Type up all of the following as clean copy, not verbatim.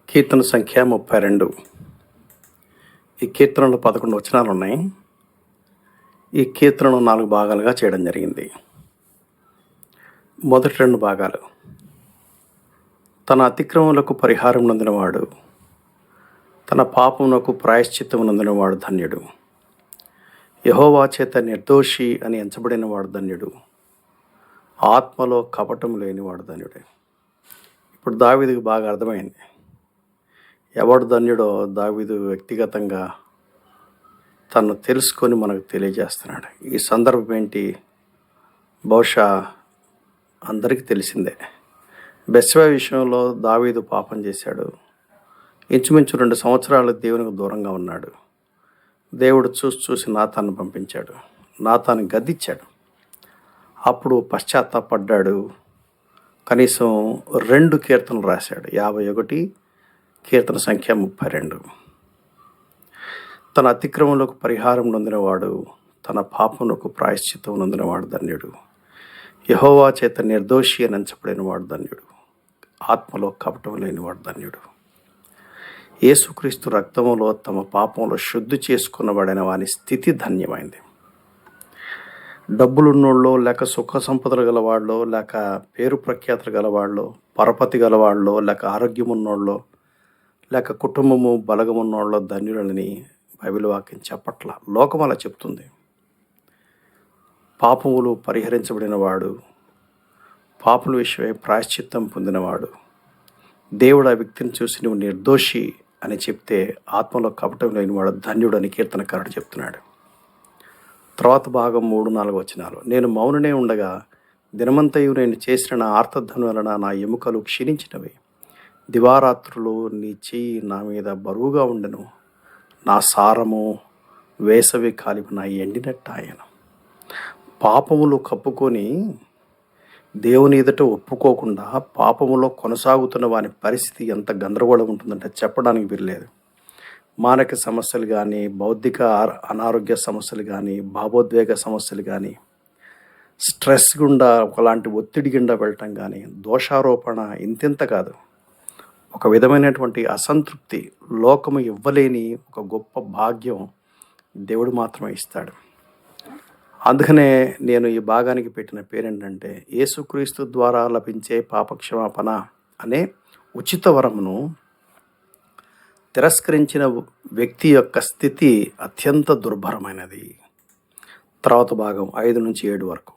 కీర్తన సంఖ్య 32. ఈ కీర్తనలో 11 వచనాలు ఉన్నాయి. ఈ కీర్తనను 4 భాగాలుగా చేయడం జరిగింది. మొదటి 2 భాగాలు. తన అతిక్రమములకు పరిహారం నొందినవాడు, తన పాపమునకు ప్రాయశ్చిత్తము నొందినవాడు ధన్యుడు. యెహోవా చేత నిర్దోషి అని ఎంచబడినవాడు ధన్యుడు. ఆత్మలో కపటము లేనివాడు ధన్యుడే. ఇప్పుడు దావీదుకు బాగా అర్థమైంది. ఎవడు ధన్యుడో దావీదు వ్యక్తిగతంగా తను తెలుసుకొని మనకు తెలియజేస్తున్నాడు. ఈ సందర్భం ఏంటి? బహుశా అందరికీ తెలిసిందే. బెత్షెబా విషయంలో దావీదు పాపం చేశాడు. ఇంచుమించు 2 సంవత్సరాలు దేవునికి దూరంగా ఉన్నాడు. దేవుడు చూసి నాతాను పంపించాడు. నాతాను గద్దించాడు. అప్పుడు పశ్చాత్తాపడ్డాడు. కనీసం 2 కీర్తనలు రాశాడు. 51, కీర్తన సంఖ్య 32. తన అతిక్రమంలోకి పరిహారం నొందినవాడు, తన పాపమునకు ప్రాయశ్చిత్తం నొందినవాడు ధన్యుడు. యెహోవా చేత నిర్దోషి అని ఎంచబడినవాడు ధన్యుడు. ఆత్మలో కపటం లేనివాడు ధన్యుడు. యేసుక్రీస్తు రక్తములో తమ పాపంలో శుద్ధి చేసుకున్నవాడైన వాని స్థితి ధన్యమైంది. డబ్బులున్నోళ్ళో, లేక సుఖ సంపదలు గలవాళ్ళో, లేక పేరు ప్రఖ్యాతులు గలవాళ్ళో, పరపతి గలవాళ్ళో, లేక ఆరోగ్యం ఉన్నోళ్ళో, లేక కుటుంబము బలగమున్నోళ్ళో ధన్యులని బైబిల్ వాక్యం చెప్పట్ల. లోకం అలా చెప్తుంది. పాపములు పరిహరించబడినవాడు, పాపుల విషయమై ప్రాయశ్చిత్తం పొందినవాడు, దేవుడు ఆ వ్యక్తిని చూసి నువ్వు నిర్దోషి అని చెప్తే ఆత్మలో కపటం లేనివాడు ధన్యుడు అని కీర్తనకారుడు చెప్తున్నాడు. తర్వాత భాగం 3, 4 వచనాలు. నేను మౌననే ఉండగా దినమంతయు నేను చేసిన నా ఆర్తధ్వని వలన నా ఎముకలు క్షీణించినవి. దివారాత్రులు నీ చెయ్యి నా మీద బరువుగా ఉండెను. నా సారము వేసవి కాలిన ఎండినట్టాయను. పాపములు కప్పుకొని దేవుని ఎదుట ఒప్పుకోకుండా పాపములో కొనసాగుతున్న వాని పరిస్థితి ఎంత గందరగోళం ఉంటుందంటే చెప్పడానికి వీల్లేదు. మానసిక సమస్యలు కానీ, బౌద్ధిక అనారోగ్య సమస్యలు కానీ, భావోద్వేగ సమస్యలు కానీ, స్ట్రెస్ గుండా ఒకలాంటి ఒత్తిడి గుండా వెళ్ళటం కానీ, దోషారోపణ ఇంతింత కాదు. ఒక విధమైనటువంటి అసంతృప్తి, లోకము ఇవ్వలేని ఒక గొప్ప భాగ్యం దేవుడు మాత్రమే ఇస్తాడు. అందుకనే నేను ఈ భాగానికి పెట్టిన పేరేంటంటే, యేసుక్రీస్తు ద్వారా లభించే పాపక్షమాపణ అనే ఉచిత వరమును తిరస్కరించిన వ్యక్తి యొక్క స్థితి అత్యంత దుర్భరమైనది. తర్వాత భాగం 5 నుంచి 7 వరకు.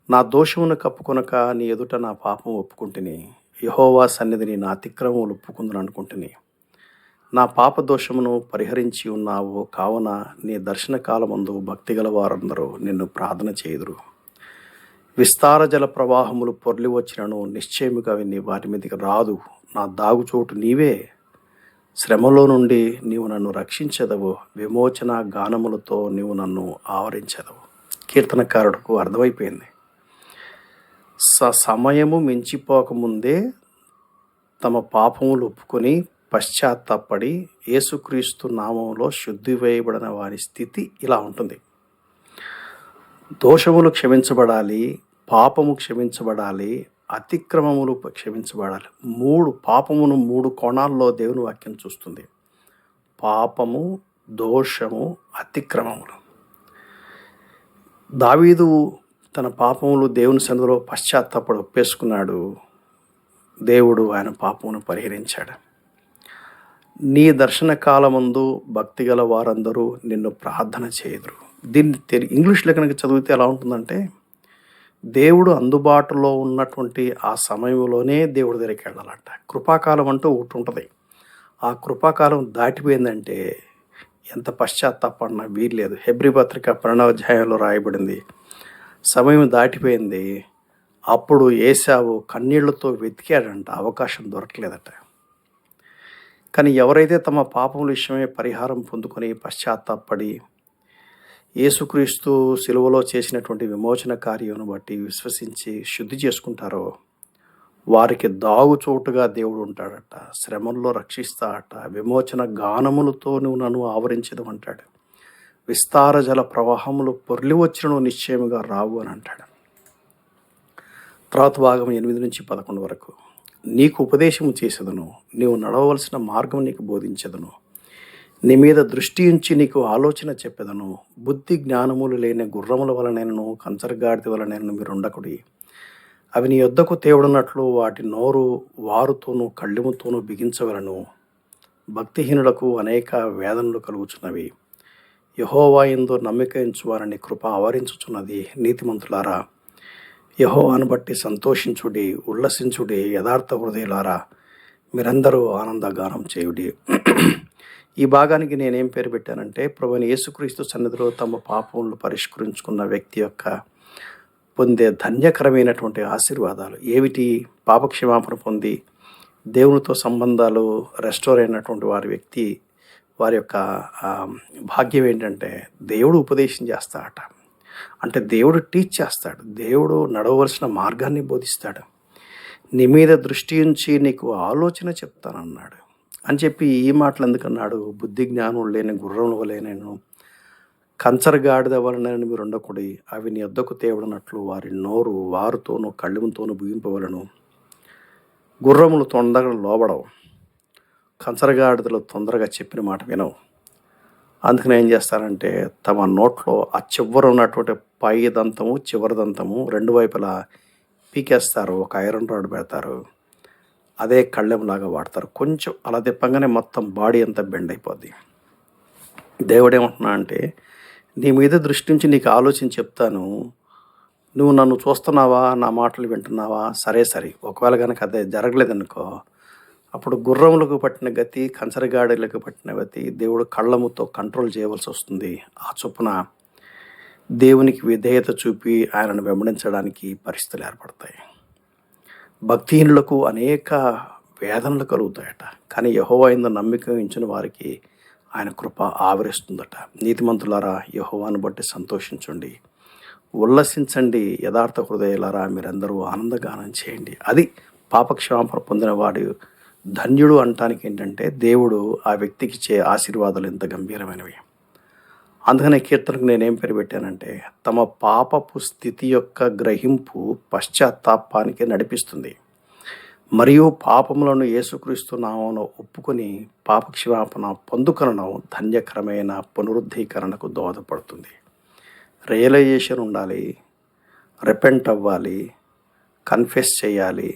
నా దోషమును కప్పుకొనక నీ ఎదుట నా పాపం ఒప్పుకుంటుని, యెహోవా సన్నిధిని నా అతిక్రమములు ఒప్పుకుందును అనుకుంటుని. నా పాప దోషమును పరిహరించి ఉన్నావు కావున నీ దర్శన కాలమందు భక్తిగల వారందరూ నిన్ను ప్రార్థన చేయుదురు. విస్తార జల ప్రవాహములు పొర్లి వచ్చినను నిశ్చయముగా వారి మీదకి రాదు. నా దాగుచోటు నీవే. శ్రమలో నుండి నీవు నన్ను రక్షించదవు. విమోచన గానములతో నీవు నన్ను ఆవరించదవు. కీర్తనకారుడికి అర్థమైపోయింది. సమయము మించిపోకముందే తమ పాపములు ఒప్పుకొని పశ్చాత్తాపడి యేసుక్రీస్తు నామంలో శుద్ధి వేయబడిన వారి స్థితి ఇలా ఉంటుంది. దోషములు క్షమించబడాలి, పాపము క్షమించబడాలి, అతిక్రమములు క్షమించబడాలి. 3 పాపమును 3 కోణాల్లో దేవుని వాక్యం చూస్తుంది. పాపము, దోషము, అతిక్రమములు. దావీదు తన పాపములు దేవుని సన్నిధిలో పశ్చాత్తాపడి ఒప్పేసుకున్నాడు. దేవుడు ఆయన పాపమును పరిహరించాడు. నీ దర్శన కాలమందు భక్తిగల వారందరూ నిన్ను ప్రార్థన చేయుదురు. దీన్ని ఇంగ్లీష్లో కనుక చదివితే ఎలా ఉంటుందంటే, దేవుడు అందుబాటులో ఉన్నటువంటి ఆ సమయంలోనే దేవుడి దగ్గరికి వెళ్ళాలంట. కృపాకాలం అంటూ ఒకటి ఉంటుంది. ఆ కృపాకాలం దాటిపోయిందంటే ఎంత పశ్చాత్తాపడినా వీల్లేదు. హెబ్రీ పత్రిక 12వ అధ్యాయంలో రాయబడింది, సమయం దాటిపోయింది. అప్పుడు ఏశావు కన్నీళ్లతో వెతికాడంట, అవకాశం దొరకలేదట. కానీ ఎవరైతే తమ పాపముల విషయమే పరిహారం పొందుకొని పశ్చాత్తాపడి యేసుక్రీస్తు సిలువలో చేసినటువంటి విమోచన కార్యమును బట్టి విశ్వసించి శుద్ధి చేసుకుంటారో వారికి దాగుచోటుగా దేవుడు ఉంటాడట. శ్రమల్లో రక్షిస్తాడట. విమోచన గానములతో నువ్వు నన్ను ఆవరించదు అంటాడు. విస్తార జల ప్రవాహములు పొర్లి వచ్చినను నిశ్చయముగా రావు అని అంటాడు. తర్వాత భాగం 8 నుంచి 11 వరకు. నీకు ఉపదేశము చేసేదను, నీవు నడవవలసిన మార్గం నీకు బోధించదను, నీ మీద దృష్టి ఉంచి నీకు ఆలోచన చెప్పెదను. బుద్ధి జ్ఞానములు లేని గుర్రముల వలనైనను కంచరగాడిద వలనైనను మీరు ఉండకుడి. అవి నీ యొద్దకు తేవడున్నట్లు వాటి నోరు వారుతోనూ కళ్ళెముతోనూ బిగించవలను. భక్తిహీనులకు అనేక వేదనలు కలుగుచున్నవి. యెహోవా యందు నమ్మిక ఉంచు వారిని కృప ఆవరించుచున్నది. నీతిమంతులారా, యెహోవాను బట్టి సంతోషించుడి, ఉల్లసించుడి. యథార్థ హృదయులారా, మీరందరూ ఆనందగానం చేయుడి. ఈ భాగానికి నేనేం పేరు పెట్టానంటే, ప్రభువైన యేసుక్రీస్తు సన్నిధిలో తమ పాపములు పరిష్కరించుకున్న వ్యక్తి యొక్క పొందే ధన్యకరమైనటువంటి ఆశీర్వాదాలు ఏమిటి? పాపక్షమాపణ పొంది దేవునితో సంబంధాలు రెస్టోర్ అయినటువంటి వారి యొక్క భాగ్యం ఏంటంటే, దేవుడు ఉపదేశం చేస్తాడట. అంటే దేవుడు టీచ్ చేస్తాడు, దేవుడు నడవలసిన మార్గాన్ని బోధిస్తాడు. నీ మీద దృష్టి ఉంచి నీకు ఆలోచన చెప్తానన్నాడు అని చెప్పి ఈ మాటలు ఎందుకన్నాడు? బుద్ధి జ్ఞానం లేని గుర్రముల వలె నేను కంచరగాడిద వలనని మీరు ఉండకూడి. అవి నీ వద్దకు తేవడనట్లు వారి నోరు వారుతోనూ కళ్ళెముతోనూ బిగింపవలను. గుర్రములు తొందరగా లోబడవు, కంచరగాడిదలు తొందరగా చెప్పిన మాట వినవు. అందుకని ఏం చేస్తారంటే, తమ నోట్లో ఆ చివర ఉన్నటువంటి పై దంతము చివరి దంతము రెండు వైపులా పీకేస్తారు, ఒక ఐరన్ రాడ్ పెడతారు, అదే కళ్ళెంలాగా వాడతారు. కొంచెం అలా తిప్పంగానే మొత్తం బాడీ అంతా బెండ్ అయిపోద్ది. దేవుడు ఏమంటున్నా అంటే, నీ మీద దృష్టి నుంచి నీకు ఆలోచించి చెప్తాను, నువ్వు నన్ను చూస్తున్నావా, నా మాటలు వింటున్నావా? సరే. ఒకవేళ కనుక అదే జరగలేదనుకో, అప్పుడు గుర్రములకు పట్టిన గతి, కంచరగాడిలకు పట్టిన గతి దేవుడు కళ్ళముతో కంట్రోల్ చేయవలసి వస్తుంది. ఆ చొప్పున దేవునికి విధేయత చూపి ఆయనను వెంబడించడానికి పరిస్థితులు ఏర్పడతాయి. భక్తిహీనులకు అనేక వేదనలు కలుగుతాయట, కానీ యెహోవా యందు నమ్మిక ఉంచిన వారికి ఆయన కృప ఆవరిస్తుందట. నీతిమంతులారా, యెహోవాను బట్టి సంతోషించండి, ఉల్లసించండి. యథార్థ హృదయులారా, మీరందరూ ఆనందగానం చేయండి. అది పాపక్షమాపణ పొందినవాడు ధన్యుడు అనటానికి ఏంటంటే, దేవుడు ఆ వ్యక్తికి ఇచ్చే ఆశీర్వాదాలు ఎంత గంభీరమైనవి. అందుకనే కీర్తనకు నేనేం పేరు పెట్టానంటే, తమ పాపపు స్థితి యొక్క గ్రహింపు పశ్చాత్తాపానికి నడిపిస్తుంది, మరియు పాపములను యేసుక్రీస్తు నామమున ఒప్పుకొని పాపక్షమాపణ పొందుకొనడం ధన్యకరమైన పునరుద్ధీకరణకు దోహదపడుతుంది. రియలైజేషన్ ఉండాలి, రిపెంట్ అవ్వాలి, కన్ఫెస్ చేయాలి.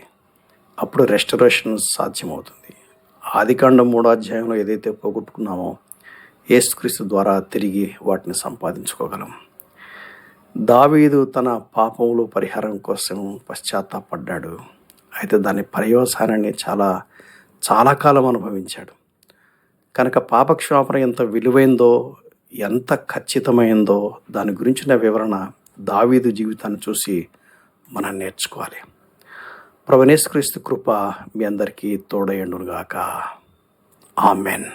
అప్పుడు రెస్టరేషన్ సాధ్యమవుతుంది. ఆదికాండం 3వ అధ్యాయంలో ఏదైతే పోగొట్టుకున్నామో యేసుక్రీస్తు ద్వారా తిరిగి వాటిని సంపాదించుకోగలం. దావీదు తన పాపములు పరిహారం కోసం పశ్చాత్తాపడ్డాడు. అయితే దాని పర్యవసానాన్ని చాలా కాలం అనుభవించాడు. కనుక పాపక్షమాపణ ఎంత విలువైందో, ఎంత ఖచ్చితమైందో దాని గురించిన వివరణ దావీదు జీవితాన్ని చూసి మనం నేర్చుకోవాలి. ప్రభువైన యేసుక్రీస్తు కృప మీ అందరికీ తోడయుండును గాక. ఆమెన్.